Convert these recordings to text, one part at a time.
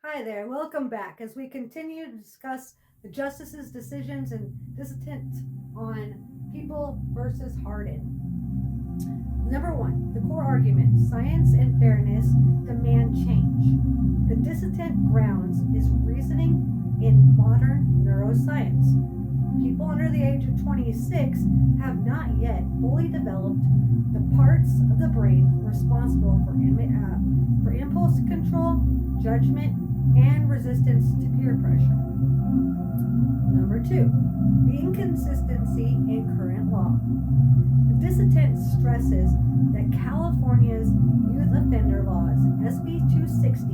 Hi there, welcome back as we continue to discuss the justices' decisions and dissent on People versus Hardin. Number one, the core argument science and fairness demand change. The dissent grounds is reasoning in modern neuroscience. People under the age of 26 have not yet fully developed the parts of the brain responsible for impulse control, judgment, and resistance to peer pressure. Number two, the inconsistency in current law. The dissent stresses that California's youth offender laws, SB 260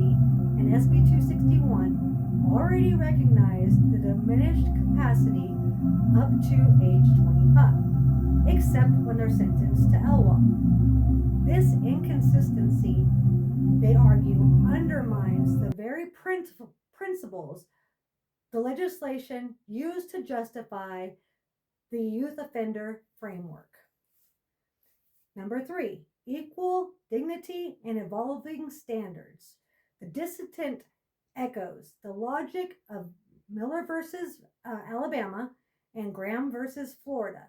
and SB 261, already recognize the diminished capacity up to age 25, except when they're sentenced to LWOP. This inconsistency, they argue, undermines the very principles the legislation used to justify the youth offender framework. Number three, equal dignity and evolving standards. The dissent echoes the logic of Miller versus Alabama and Graham versus Florida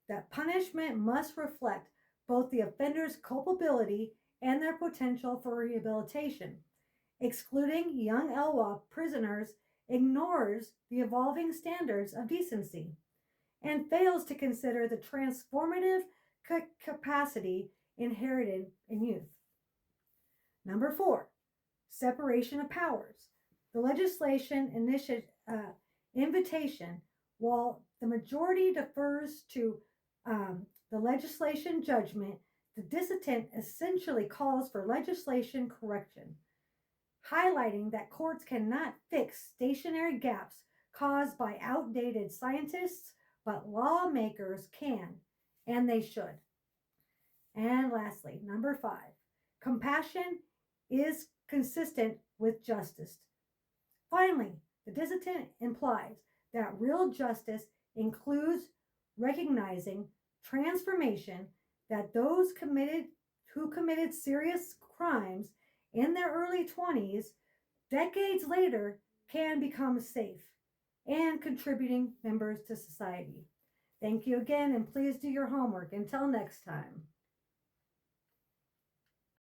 that punishment must reflect both the offender's culpability and their potential for rehabilitation. Excluding young LWOP prisoners ignores the evolving standards of decency and fails to consider the transformative capacity inherited in youth. Number four, separation of powers. The legislation invitation, while the majority defers to the legislation judgment, the dissent essentially calls for legislation correction, highlighting that courts cannot fix stationary gaps caused by outdated scientists, but lawmakers can, and they should. And lastly, number five, compassion is consistent with justice. Finally, the dissent implies that real justice includes recognizing transformation, that those who committed serious crimes in their early 20s, decades later, can become safe and contributing members to society. Thank you again, and please do your homework. Until next time.